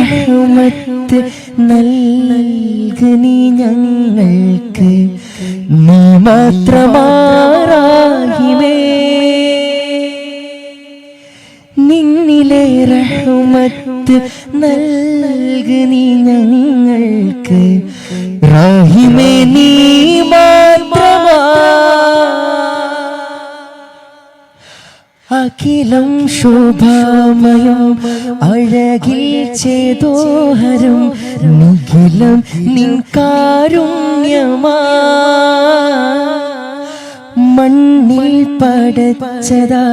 റഹ്മത്ത് നൽകി നീ ഞങ്ങൾക്ക്, നീ മാത്രമാറാഹിമേ. നിന്നിലെ റഹ്മത്ത് നൽകി നീ ഞങ്ങൾക്ക്, റഹീമേ നീ മാത്രമാ. അഖിലം ശോഭാമയം അഴകിൽ ചേതോഹരം, നിഖിലം നിൻ കാരുണ്യമാ. മണ്ണിൽ പടച്ചതാ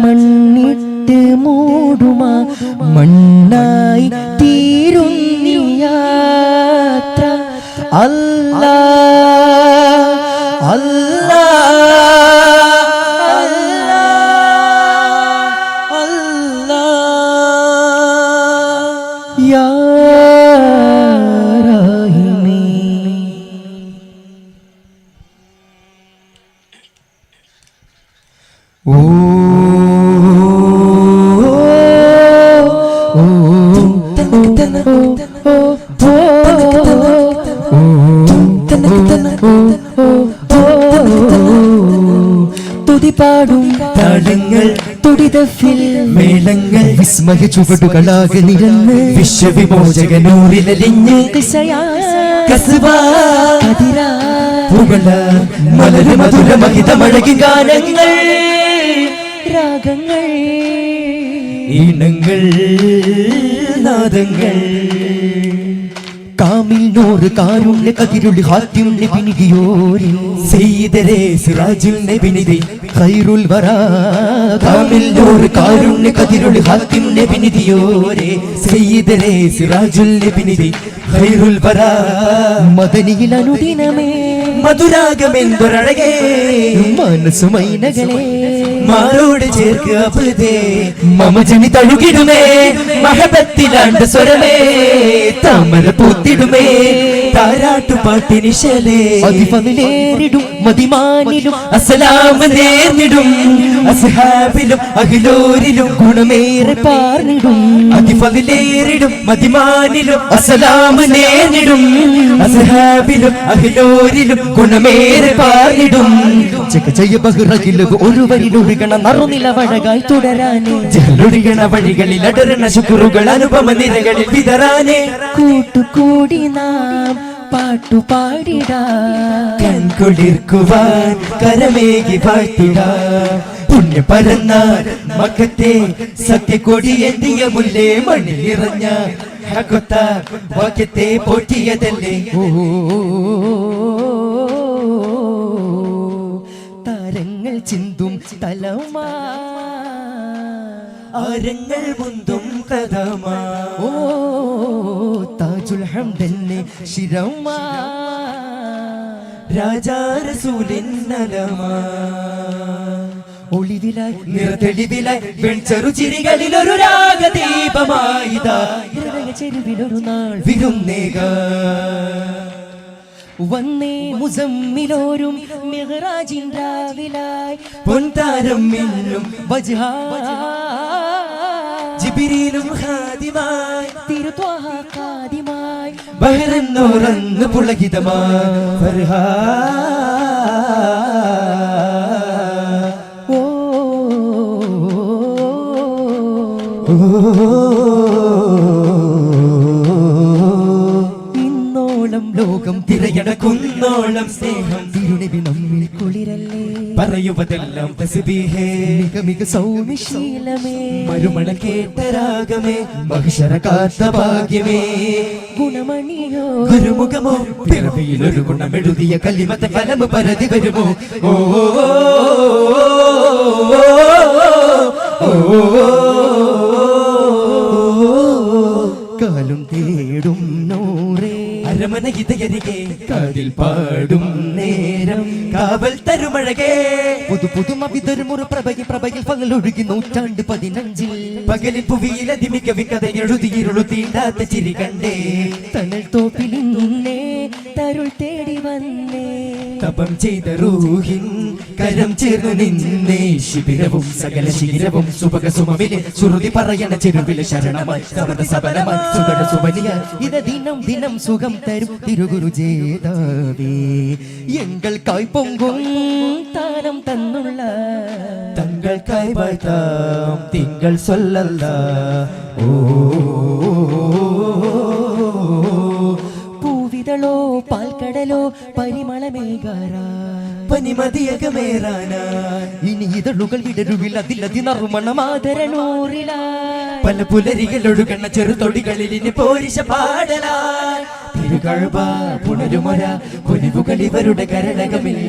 മണ്ണിട്ട് മൂടുമാ, മണ്ണായി തീരുന്നി യാത്ര. അല്ലാ അല്ലാ യാ റഹീമേ. ഓ തുതിപാടും താളങ്ങൾ, തുടിതഫിൽ മേളങ്ങൾ, വിസ്മയ ചുവടുകളാകെ നിരന്ന് വിശ്വവിമോചകനൂരിലലിഞ്ഞ് മലര് മധുര മഹിതമഴകി ഗാനങ്ങൾ, രാഗങ്ങൾ, ഈണങ്ങൾ, നാദങ്ങൾ. കാമിൽ നൂറ് കാരുണ്യ കതിരുളി ഹാത്യം നബിനിയോരി, സയ്യിദരേ സിറാജുൽ നബിനിദി ഖൈറുൽ വറാ. കാമിൽ നൂറ് കാരുണ്യ കതിരുളി ഹാത്യം നബിനിയോരി, സയ്യിദരേ സിറാജുൽ നബിനിദി ഖൈറുൽ വറാ. മദനിയിൽ അനുദിനമേ മധുരാഗമെന്തൊരഴകേ, മനസ്സുമൈനകളെ മാറോട് ചേർക്കേ, മമജനി തഴുകിടുമേ മഹബത്തിലാണ്ട് സ്വരമേ, താമര പൂത്തിടുമേ താരാട്ടുപാട്ടിനിശലേ. അതിഫലിലേറിടും മദിമാനിലും അസ്സലാമ് നേർന്നിടും, അസ്ഹാബിലും അഖിലൂരിലും ഗുണമേറെ പാർന്നിടും. അതിഫലിലേറിടും മദിമാനിലും അസ്സലാമ് നേർന്നിടും, അസ്ഹാബിലും അഖിലൂരിലും ഗുണമേറെ പാർന്നിടും. ജയ ബഹ്റകിലും ഒരു വരിലൊഴുകണ നറുനിലവഴകായി തുടരാനേ, ജലൊഴുകണ വഴികളിൽ അടരണ ശുക്രുകൾ അനുപമ നിരകളിൽ വിതറാനേ. കൂട്ടുകൂടി നാം പാട്ടുപാടിടാം, കൺകുളിർക്കുവാൻ കരമേകി വാഴ്ത്തിടാം. പുണ്യ പരന്നാൽ മക്കത്തെ സത്യകൊടി എന്തിയ മുല്ലേ, മണ്ണിലിറഞ്ഞ ഹകൊത്ത വാക്യത്തെ പോറ്റിയതല്ലേ. താരങ്ങൾ ചിന്തും തലമാ, ആരങ്ങൾ മുന്തും കഥമാ. ഓ താജുൽ ഹംദന്നെ ശിരമാ, രാജാ റസൂലിൻ നലമാ. ഒളിവിലായി നിറതെളിവിലായി വെൺചെറു ചിരികളിൽ ഒരു രാഗദീപമായിതാ, ഹൃദയ ചെരുവിലൊരു നാൾ വിരുന്നേക. വന്നേ മുസമ്മിലോരും മിഹ്റാജിൻ രാവിലായി, പൊൻതാരം മിന്നും വജ്ഹാ. ജിബ്രീലും ഖാദിമായി തിരുത്വഹ ഖാദിമായി, ബഹ്റന്നൂറന്ന് പുളകിതമായി ഫർഹാ. ഓ ഇന്നോളം ലോകം തിരയടക്കുന്നോളം സ്നേഹം തിരുനബി നമ്മിൽ കുളിരല്ലേ. പറയുവതെല്ലാം തസ്ബീഹേ, മിക മിക സൗമ്യശീലമേ, മരുമണ കേട്ട രാഗമേ, മഹിഷര കാത്ത ഭാഗ്യമേ. ഗുണമണിയോ ഗുരുമുഖമോ, പിറവിയിലൊരു ഗുണമെഴുതിയ കലിമത്തെ ഫലം പരതി വരുമോ. ഓ കാലും തേടും നൂറേ, അരമന ഇതയരികെ കാതിൽ പാടും നേരം കാവൽ തരുമഴകേ. പുതു പുതുമ വിതരുമൊരു പ്രഭയിൽ പ്രഭയിൽ പകലൊഴുകി 115 പകലിൽ പുവിയിൽ അതിമിക കഥ എഴുതിയിരുളു തീണ്ടാത്ത ചിരി കണ്ടേ. തണൽ തോപ്പിൽ നിന്നേ തരുൾ തേടി വന്നേ, തപം ചെയ്ത റൂഹിൻ കരം ചേർന്നു നിന്നേ ശിബിരവും സകല ശിഖിരവും സുഭക സുമവിലെ ശ്രുതി പറയണ ചെരുവിലെ ശരണമായി സമത സബലമായി സുഗട സുബലിയ ഇത് ദിനം ദിനം സുഖം തരും തിരുഗുരു ജേതാവേ എങ്ങൾക്കായി പൊങ്കും താനം തന്നുള്ള തങ്ങൾക്കായി വാഴ്ത്താം തിങ്കൾ സൊല്ലല്ല ഓ പൂവിതളോ പാൽക്കടലോ പരിമളമേകാര പനിമതിയകമേറാന ഇനി ഇതളുകൾ വിടരുവിൽ അതിലതിനറുമണമാതരനൂറില പല പുലരികളൊഴുകണ ചെറുതൊടികളിൽ ഇനി പോരിശ പാടലായി തിരുകഴ്വ പുണരുമൊര പൊലിവുകൾ ഇവരുടെ കരളകമിൽ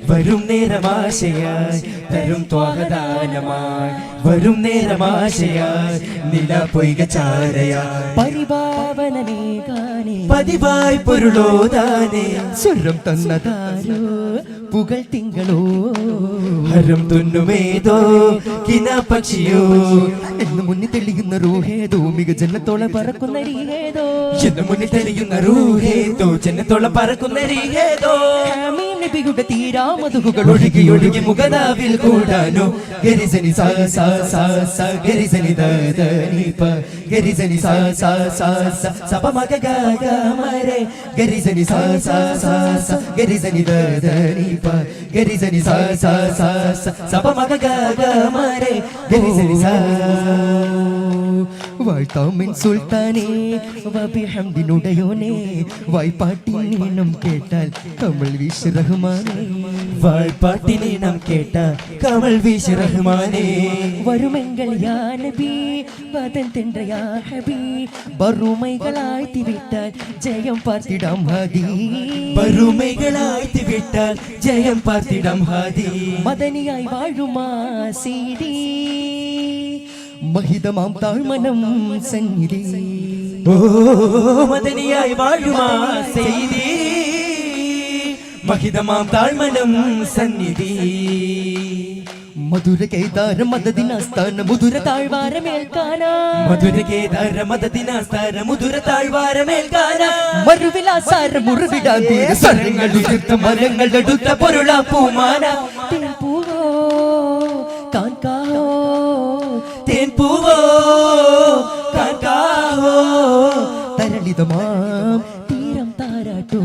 വരും നേരമാശയായി തരും ത്വാഗദാനമായി വരും നേരമാശയായി നില പൊയ്ക ചാരയായി പരിഭാവനമേകാനേ പതിവായി പൊരുളോദാനേ സ്വരം തന്നതാരോ പുകൾ തിങ്കളോ ഹരം തുന്നുമേതോ കിന പക്ഷിയോ എന്ന് മുന്നിൽ തെളിയുന്ന റൂഹേതോ മിക ജന്നത്തോളം പറക്കുന്ന രീഹേതോ എന്ന് മുന്നിൽ തെളിയുന്ന റൂഹേതോ ജന്നത്തോളം പറക്കുന്ന രീഹേതോ നബിയുടെ തീരാമതുകൾ ഒഴുകി ഒഴുകി മുഖനാവിൽ കൂടാനോ ഗരിസനി സാ സാ സാ സാ ഗരിസനി ദ ദ നി പ ഗരിസനി സാ സാ സാ സാ സപമഗ ഗ ഗ മരെ ഗരിസനി സാ സാ സാ സാ ഗരിസനി ദ ദ നി പ ഗരിസനി സാ സാ സാ സാ സപമഗ ഗ ഗ മരെ ഗരിസനി സാ വാഴ്ത്താമിൻ സുൽത്താനേ വബിഹംദിനുടയോനേ വായ്പാട്ടിനീണം കേട്ടാൽ കമൽ വീശ് റഹ്മാനേ വായ്പാട്ടിനീണം കേട്ടാൽ കമൽ വീശ് റഹ്മാനേ വരുമെങ്കൾ യാ നബി വദൻ തെன்ற യാ ഹബീ വറുമൈകളായി തിവിട്ടാൽ ജയം പാർത്തിടാം ഹാദി വറുമൈകളായി തിവിട്ടാൽ ജയം പാർത്തിടാം ഹാദി മദനിയായി വാഴുമാ സീദി മഹിതമാം താഴ്മനം സന്നിധി ഓ മദനിയായി വാഴുമാ സീദി മഹിതമാം താഴ്മനം സന്നിധി മധുര കേദാര മദദിനാസ്ഥാന മുധുര താഴ്വാരമേൽക്കാന മധുര കേദാര മദദിനാസ്ഥാന മുധുര താഴ്വാരമേൽക്കാന മറുവിലാസാര മുറിവിടാതീര സ്വരങ്ങൾ ഉതിർത്ത മരങ്ങൾ എടുത്ത പൊരുളാ പൂമാന തേൻ പൂവോ കാൻകാഹോ തേൻ പൂവോ കാൻകാഹോ തരളിതമാം തീരം താരാട്ടോ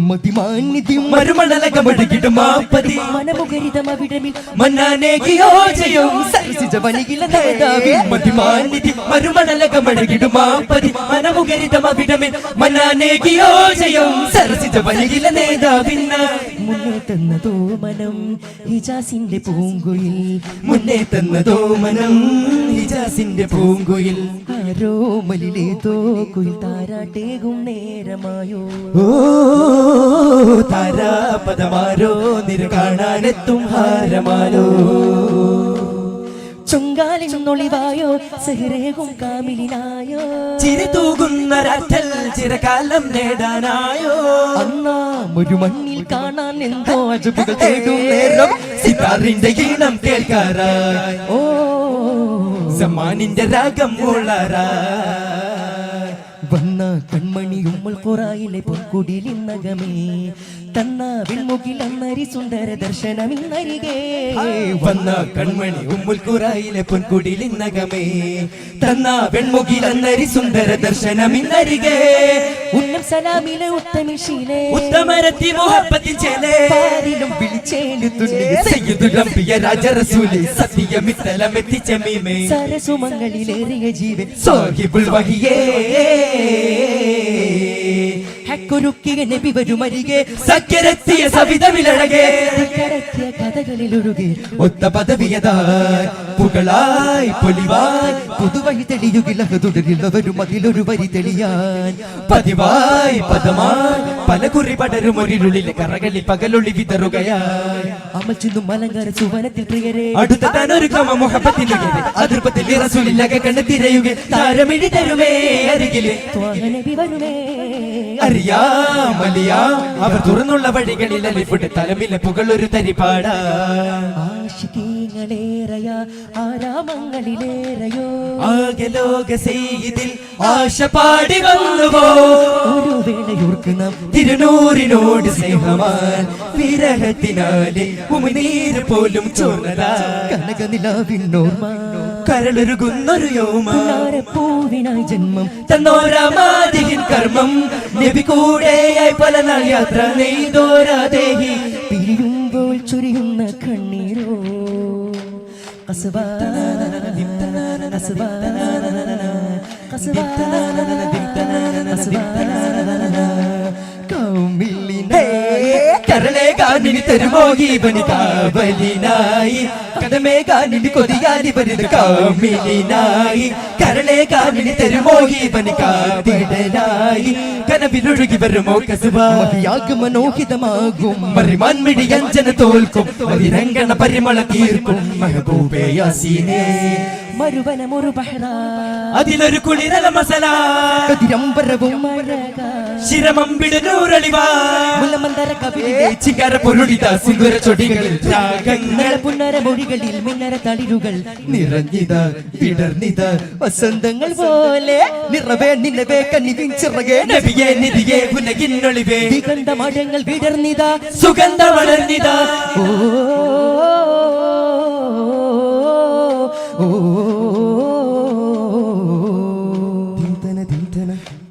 മതിമാന്യതി മരുമണലകമടുകിടും മാപ്പതി മനമുഖരിതമവിടമിൽ മന്നാനേകിയോ ജയം സരസിജ വനികില നേതാവി മതിമാന്യതി മരുമണലകമടുകിടും മാപ്പതി മനമുഖരിതമവിടമിൽ മന്നാനേകിയോ ജയം സരസിജ വനികില നേതാവിന്ന മുന്നേ തന്നതോ മനം ഹിജാസിന്റെ പൂങ്കുയിൽ മുന്നേ തന്നതോ മനം ഹിജാസിന്റെ പൂങ്കുയിൽ ആരോ മലിലേതോ കുയിൽ താരാട്ടേകും നേരമായോ ഓ താരാപദമാരോ നിര കാണാനെത്തും ഹാരമാലോ ചുങ്കാലിൽ നൊളിവായോ സഹിറേകും കാമിലിനായോ ചിരി തൂകുന്നൊരറ്റൽ ചിരകാലം നേടാനായോ അന്നാ ഒരു മണ്ണിൽ കാണാൻ എന്തോ അജബുകൾ തേടും നേരം സിതാറിന്റെ ഈണം കേൾക്കാറായി ഓ സമാനിന്റെ രാഗം മൂളാറായി വന്ന കൺമണി ഉമ്മൽ ഖുറായിലെ പൊൻകുടിലിന്നകമേ തന്ന വിൺമുകിലന്നരി സുന്ദര ദർശനമിന്നരികെ വന്ന കൺമണി ഉമ്മുൽ ഖുറായിലെ പൊൻകുടിലിന്നകമേ തന്ന വെൺമുകിലന്നരി സുന്ദര ദർശനമിന്നരികെ ഉന്നം സലാമിലെ ഉത്തമിശീലേ ഉത്തമരത്തി മുഹബ്ബത്തിൻ ചേലേ പാരിലും വിളിച്ചേലുത്തുണ്ണിയ സയ്യിദുൽ അംബിയ രാജ റസൂലേ സത്യമിത്തലമെത്തിച്ച മീമേ സരസുമങ്ങളിലേറിയ ജീവൻ സാഹിബുൽ വഹിയേ ഹക്കുരുക്കിയ നബി വരുമരികെ സഖ്യരെത്തിയ സവിധമിലഴകെ കടക്കിയ കഥകളിലൊഴുകെ ഒത്ത പദവിയതായി പുകളായി പൊലിവായി പുതുവഴി തെളിയുകിലക തുടരുന്നവരും അതിലൊരു വരി തെളിയാൻ പതിവായി പദമായി പല കുറി പടരും ഒരിരുളിലെ കറകളിൽ പകലൊളി വിതറുകയായി അമച്ചുന്നു മലങ്കാര സുവനത്തിൽ പ്രിയരെ അടുത്ത താനൊരു ക്രമ മുഹബത്തിനുകരെ അതിർപ്പത്തിൽ റസൂലിലക കണ്ണ് തിരയുക താരമിഴി തരുമേ അരികിലെ നബി വരുമേ അറിയാമലിയാം അവർ തുറന്നുള്ള വഴികളിൽ അലിഫുട്ട് തലമിലെ പുകളൊരു തരിപാടാ ആശികീങ്ങ സുഖങ്ങളേറെയാ ആരാമങ്ങളിലേറെയോ ആകെ ലോക സെയ്തിൽ ആശ പാടി വന്നുവോ ഒരു വേളയോർക്ക് നാം തിരുനൂറിനോട് സ്നേഹമാൻ വിരഹത്തിനാലെ ഉമിനീര് പോലും ചോർന്നതാ കനകനിലാവിന്നോർമ്മ കരളൊരുകുന്നൊരു യോമ പൂവിനായി ജന്മം തന്നോരാമാതിഹിൻ കർമ്മം നബി കൂടെയായി പല നാൾ യാത്ര നെയ്തോരാദേഹി പിരിയുമ്പോൾ ചൊരിയുന്ന കണ്ണീരോ കസബാ കസബാ കസബാ കരളെ കാനിനി തരുമോ ഈവനി കാവലിനായി കടമേ കാനിനി കൊതിയാലി വരുന്ന കാമിലിനായി കരളെ കാനിനി തരുമോ ഈവനി കാതിടനായി കനവിലൊഴുകി വരുമോ കസുവാകു മനോഹിതമാകും മറിമാൻമിഴി അഞ്ജന തോൽക്കും മതിരംഗണ പരിമള തീർക്കും മെഹബൂബേ യാസീനേ മരുവനമൊരു ബഹ്റ അതിലൊരു കുളിരല മസല കതിരമ്പരവും ശിരമമ്പിടൂരളിവാ മുല്ലമന്ദര കവിതയെ ചിങ്കര പൊരുളിത സുന്ദര ചൊടികളിൽ രാഗങ്ങൾ പുന്നര മൊഴികളിൽ മിന്നര തളിരുകൾ നിറഞ്ഞിത വിടർന്നിത വസന്തങ്ങൾ പോലെ നിറവേ നിലവേ കന്നിവിൻ ചിറകേ നബിയേ നിധിയേ പുനകിന്നൊളിവേ ദിഗന്ധ മഠങ്ങൾ വിടർന്നിത സുഗന്ധ വളർന്നിത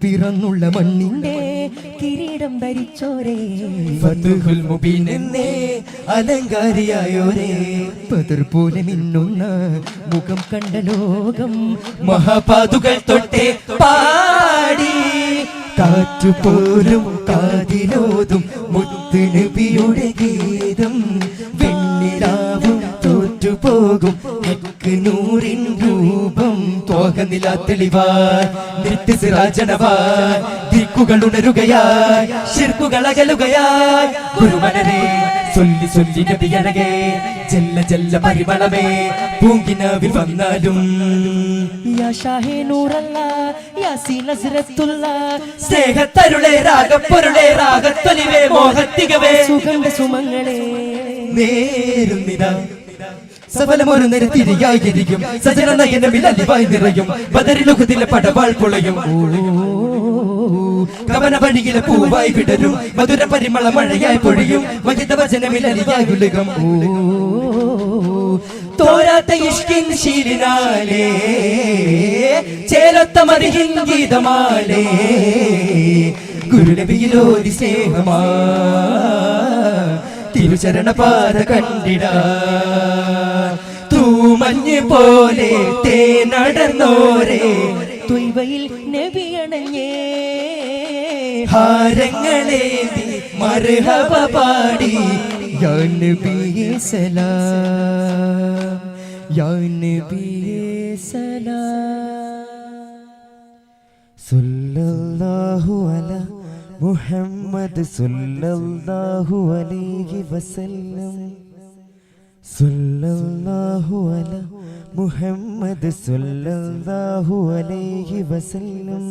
പിറന്നുള്ള മണ്ണിന്റെ കിരീടം ധരിച്ചോരേ ഫതുഹുൽ മുബീൻ എന്നേ അലങ്കാരിയായോരേ പതിർ പോലെ മിന്നുന്ന മുഖം കണ്ട ലോകം മഹാപാതുകൾ തൊട്ടേ പാടി കാറ്റുപോലും കാതിലോതും മുത്ത് നബിയുടെ ഗീതം വെണ്ണിലാവും തോറ്റുപോകും നൂറിൻ രൂപം തോകനില തെളിവാൻ നിത്യസിറാജനവാൻ ദിക്കുകൾ ഉണരുകയായി ശിർക്കുകൾ അകലുകയായി ഗുരുമനരെ ചൊല്ലി ചൊല്ലി നബിയഴകേ ജല്ല ജല്ല പരിമളമേ പൂങ്കിനാവിൽ വന്നാലും യാ ഷാഹേ നൂറല്ല യാസീൻ നസ്രത്തുള്ള സ്നേഹത്തരുളേ രാഗപ്പൊരുളേ രാഗത്തൊലിവേ മോഹത്തികവേ സുഗന്ധ സുമങ്ങളെ നേരുന്നിതാ സഫലമൊരു നിരത്തിരിയായിരിക്കും സജന നയനമിൽ അലിവായി നിറയും ബദരിലുഖത്തിലെ പടവാൾ പൊളയും കവന വഴിയിലെ പൂവായി വിടരും മധുര പരിമള മഴയായി പൊഴിയും മഹിത വചനമിൽ അലിയായി ഉലകം തോരാത്ത ഇഷ്കിൻ ശീലിനാലേ ചേലത്ത മറിഹിൻ ഗീതമാലേ ഗുരുനബിയിലോരി സ്നേഹമാ തിരുചരണപാത കണ്ടിട തൂമഞ്ഞ് പോലെ തേനടർന്നോരേ തൊയ്വയിൽ നബിയണഞ്ഞേ ഹാരങ്ങളേന്തി മർഹബ പാടി യാ നബിയേ സലാം യാ നബിയേ സലാം സല്ലല്ലാഹു അലാ മുഹമ്മദ് സല്ലല്ലാഹു അലൈഹി വസല്ലം സല്ലല്ലാഹു അലാ മുഹമ്മദ് സല്ലല്ലാഹു അലൈഹി വസല്ലം